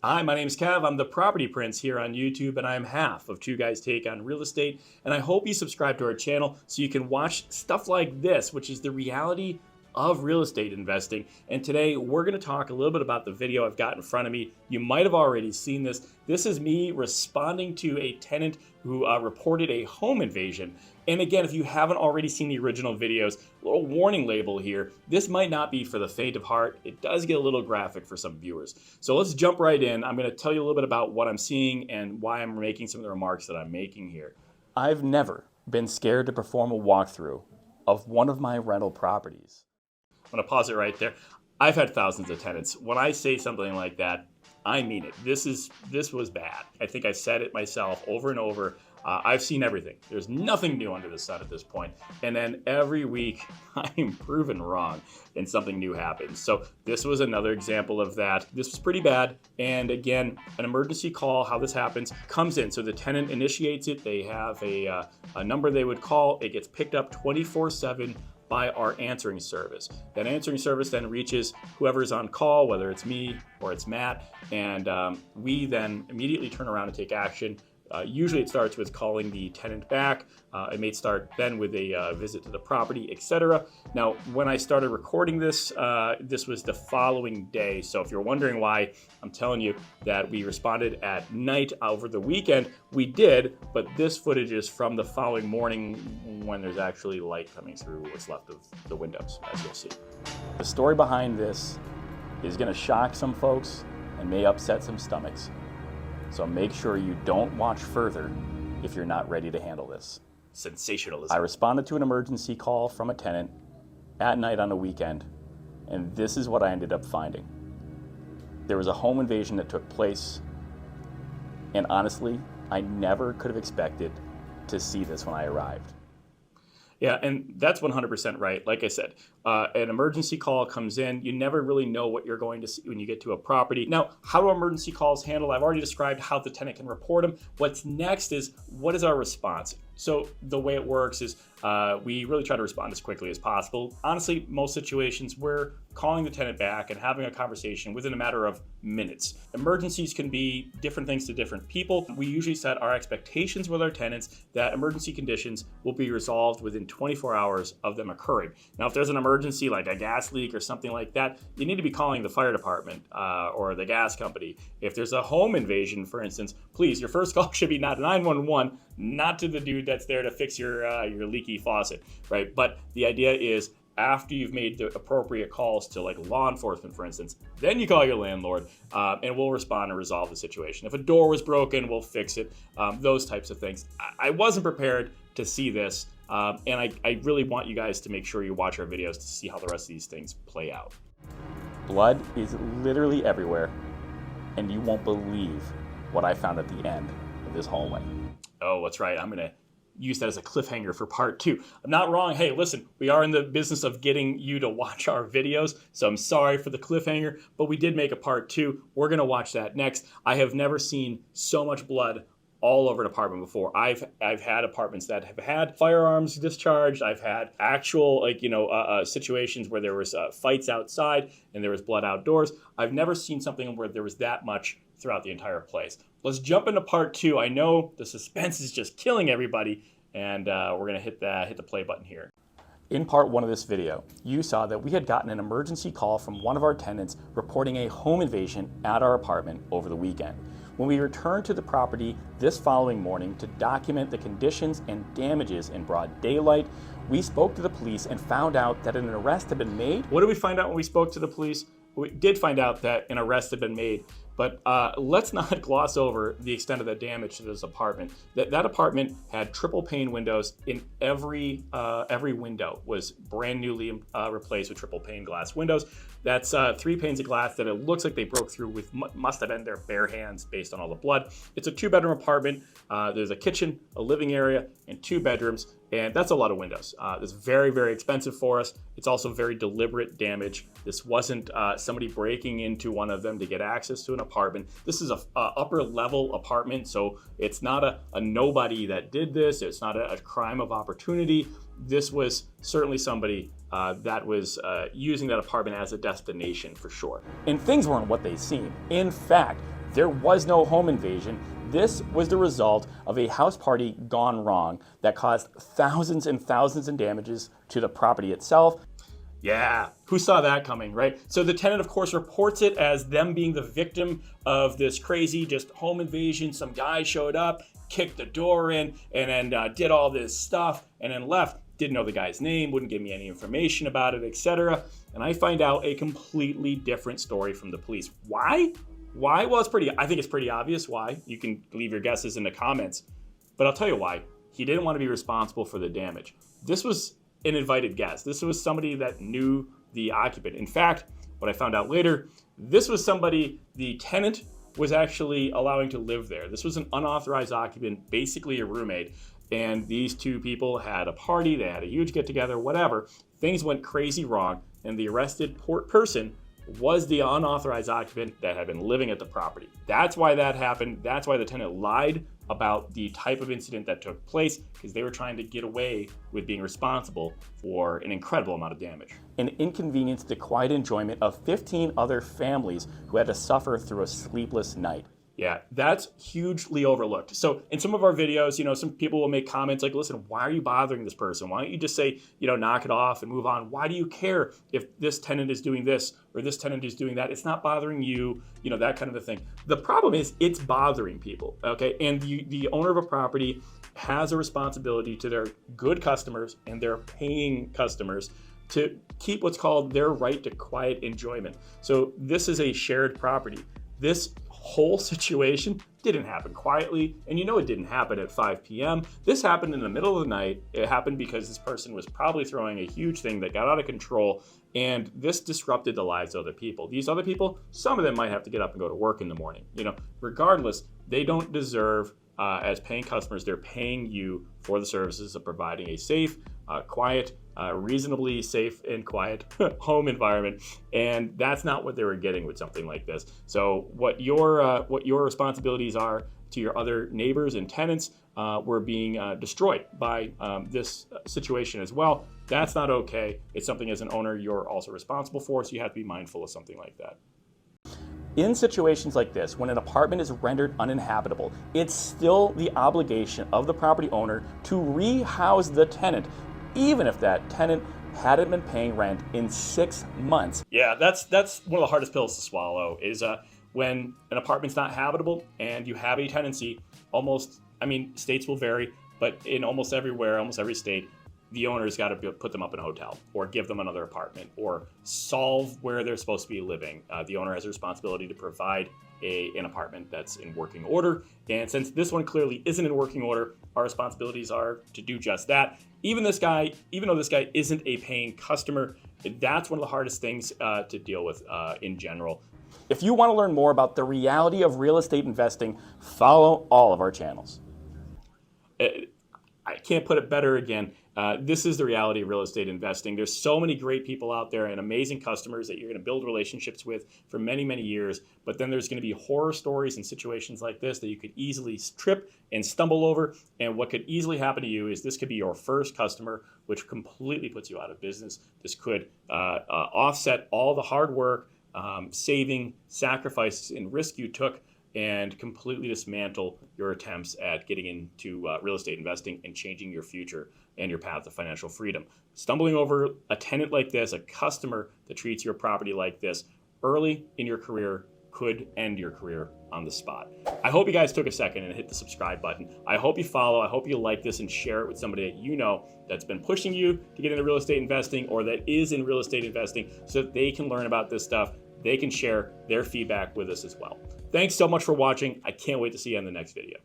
Hi, my name is Kev. I'm the Property Prince here on YouTube, and I am half of Two Guys Take on Real Estate. And I hope you subscribe to our channel so you can watch stuff like this, which is the reality of real estate investing. And today we're going to talk a little bit about the video I've got in front of me. You might have already seen this. This is me responding to a tenant who reported a home invasion. And again, if you haven't already seen the original videos, a little warning label here. This might not be for the faint of heart. It does get a little graphic for some viewers. So let's jump right in. I'm going to tell you a little bit about what I'm seeing and why I'm making some of the remarks that I'm making here. I've never been scared to perform a walkthrough of one of my rental properties. I'm going to pause it right there. I've had thousands of tenants. When I say something like that, I mean it. This was bad. I think I said it myself over and over. I've seen everything. There's nothing new under the sun at this point. And then every week I'm proven wrong and something new happens. So this was another example of that. This was pretty bad. And again, an emergency call, how this happens, comes in. So the tenant initiates it. They have a number they would call. It gets picked up 24/7 by our answering service. That answering service then reaches whoever's on call, whether it's me or it's Matt, and we then immediately turn around and take action. Usually it starts with calling the tenant back. It may start then with a visit to the property, etc. Now, when I started recording this, this was the following day. So if you're wondering why I'm telling you that we responded at night over the weekend, we did, but this footage is from the following morning when there's actually light coming through what's left of the windows, as you'll see. The story behind this is going to shock some folks and may upset some stomachs. So make sure you don't watch further if you're not ready to handle this. Sensationalism. I responded to an emergency call from a tenant at night on a weekend, and this is what I ended up finding. There was a home invasion that took place, and honestly, I never could have expected to see this when I arrived. Yeah, and that's 100% right. Like I said, an emergency call comes in. You never really know what you're going to see when you get to a property. Now, how do emergency calls handle? I've already described how the tenant can report them. What's next is, what is our response? So the way it works is we really try to respond as quickly as possible. Honestly, most situations, we're calling the tenant back and having a conversation within a matter of minutes. Emergencies can be different things to different people. We usually set our expectations with our tenants that emergency conditions will be resolved within 24 hours of them occurring. Now, if there's an emergency like a gas leak or something like that, you need to be calling the fire department or the gas company. If there's a home invasion, for instance, please, your first call should be not 911, not to the dude that's there to fix your leaky faucet, right? But the idea is, after you've made the appropriate calls to like law enforcement, for instance, then you call your landlord and we'll respond and resolve the situation. If a door was broken, we'll fix it, those types of things. I wasn't prepared to see this, and I really want you guys to make sure you watch our videos to see how the rest of these things play out. Blood is literally everywhere, and you won't believe what I found at the end of this hallway. Oh, that's right. I'm going to use that as a cliffhanger for part 2. I'm not wrong. Hey, listen, we are in the business of getting you to watch our videos, so I'm sorry for the cliffhanger, but we did make a part 2. We're going to watch that next. I have never seen so much blood all over an apartment before. I've had apartments that have had firearms discharged. I've had actual situations where there was fights outside and there was blood outdoors. I've never seen something where there was that much throughout the entire place. Let's jump into part 2. I know the suspense is just killing everybody, and we're gonna hit the play button here. In part 1 of this video, you saw that we had gotten an emergency call from one of our tenants reporting a home invasion at our apartment over the weekend. When we returned to the property this following morning to document the conditions and damages in broad daylight, we spoke to the police and found out that an arrest had been made. What did we find out when we spoke to the police? We did find out that an arrest had been made, but let's not gloss over the extent of the damage to this apartment. That apartment had triple pane windows. In every window was brand newly replaced with triple pane glass windows. That's 3 panes of glass that it looks like they broke through with must have been their bare hands based on all the blood. It's a 2-bedroom apartment. There's a kitchen, a living area, and 2 bedrooms. And that's a lot of windows. It's very, very expensive for us. It's also very deliberate damage. This wasn't somebody breaking into one of them to get access to an apartment. This is a upper level apartment, so it's not a nobody that did this. It's not a crime of opportunity. This was certainly somebody that was using that apartment as a destination for sure. And things weren't what they seem. In fact, There was no home invasion. This was the result of a house party gone wrong that caused thousands and thousands in damages to the property itself. Yeah, who saw that coming, right? So the tenant, of course, reports it as them being the victim of this crazy just home invasion. Some guy showed up, kicked the door in, and then did all this stuff and then left. Didn't know the guy's name, wouldn't give me any information about it, etc. And I find out a completely different story from the police. Why? Why? Well, I think it's pretty obvious why. You can leave your guesses in the comments. But I'll tell you why. He didn't want to be responsible for the damage. This was an invited guest. This was somebody that knew the occupant. In fact, what I found out later, this was somebody the tenant was actually allowing to live there. This was an unauthorized occupant, basically a roommate. And these two people had a party, they had a huge get together, whatever. Things went crazy wrong, and the arrested person was the unauthorized occupant that had been living at the property. That's why that happened. That's why the tenant lied about the type of incident that took place, because they were trying to get away with being responsible for an incredible amount of damage. And inconvenienced the quiet enjoyment of 15 other families who had to suffer through a sleepless night. Yeah, that's hugely overlooked. So in some of our videos, some people will make comments like, listen, why are you bothering this person? Why don't you just say, knock it off and move on? Why do you care if this tenant is doing this or this tenant is doing that? It's not bothering you, that kind of a thing. The problem is it's bothering people, okay? And the owner of a property has a responsibility to their good customers and their paying customers to keep what's called their right to quiet enjoyment. So this is a shared property. This whole situation didn't happen quietly, and it didn't happen at 5 p.m. This happened in the middle of the night. It happened because this person was probably throwing a huge thing that got out of control, and this disrupted the lives of other people. These other people, some of them might have to get up and go to work in the morning. Regardless, they don't deserve, as paying customers, they're paying you for the services of providing a safe, quiet, reasonably safe and quiet home environment, and that's not what they were getting with something like this. So what your responsibilities are to your other neighbors and tenants were being destroyed by this situation as well. That's not okay. It's something as an owner you're also responsible for, so you have to be mindful of something like that. In situations like this, when an apartment is rendered uninhabitable, it's still the obligation of the property owner to rehouse the tenant, even if that tenant hadn't been paying rent in 6 months. Yeah, that's one of the hardest pills to swallow, is when an apartment's not habitable and you have a tenancy, states will vary, but in almost everywhere, almost every state, the owner's got to put them up in a hotel or give them another apartment or solve where they're supposed to be living. The owner has a responsibility to provide an apartment that's in working order. And since this one clearly isn't in working order, our responsibilities are to do just that. Even though this guy isn't a paying customer, that's one of the hardest things to deal with in general. If you want to learn more about the reality of real estate investing, follow all of our channels. I can't put it better again. This is the reality of real estate investing. There's so many great people out there and amazing customers that you're going to build relationships with for many, many years. But then there's going to be horror stories and situations like this that you could easily trip and stumble over. And what could easily happen to you is this could be your first customer, which completely puts you out of business. This could offset all the hard work, saving, sacrifices, and risk you took, and completely dismantle your attempts at getting into real estate investing and changing your future and your path to financial freedom. Stumbling over a tenant like this, a customer that treats your property like this early in your career could end your career on the spot. I hope you guys took a second and hit the subscribe button. I hope you follow. I hope you like this and share it with somebody that that's been pushing you to get into real estate investing or that is in real estate investing so that they can learn about this stuff. They can share their feedback with us as well. Thanks so much for watching. I can't wait to see you in the next video.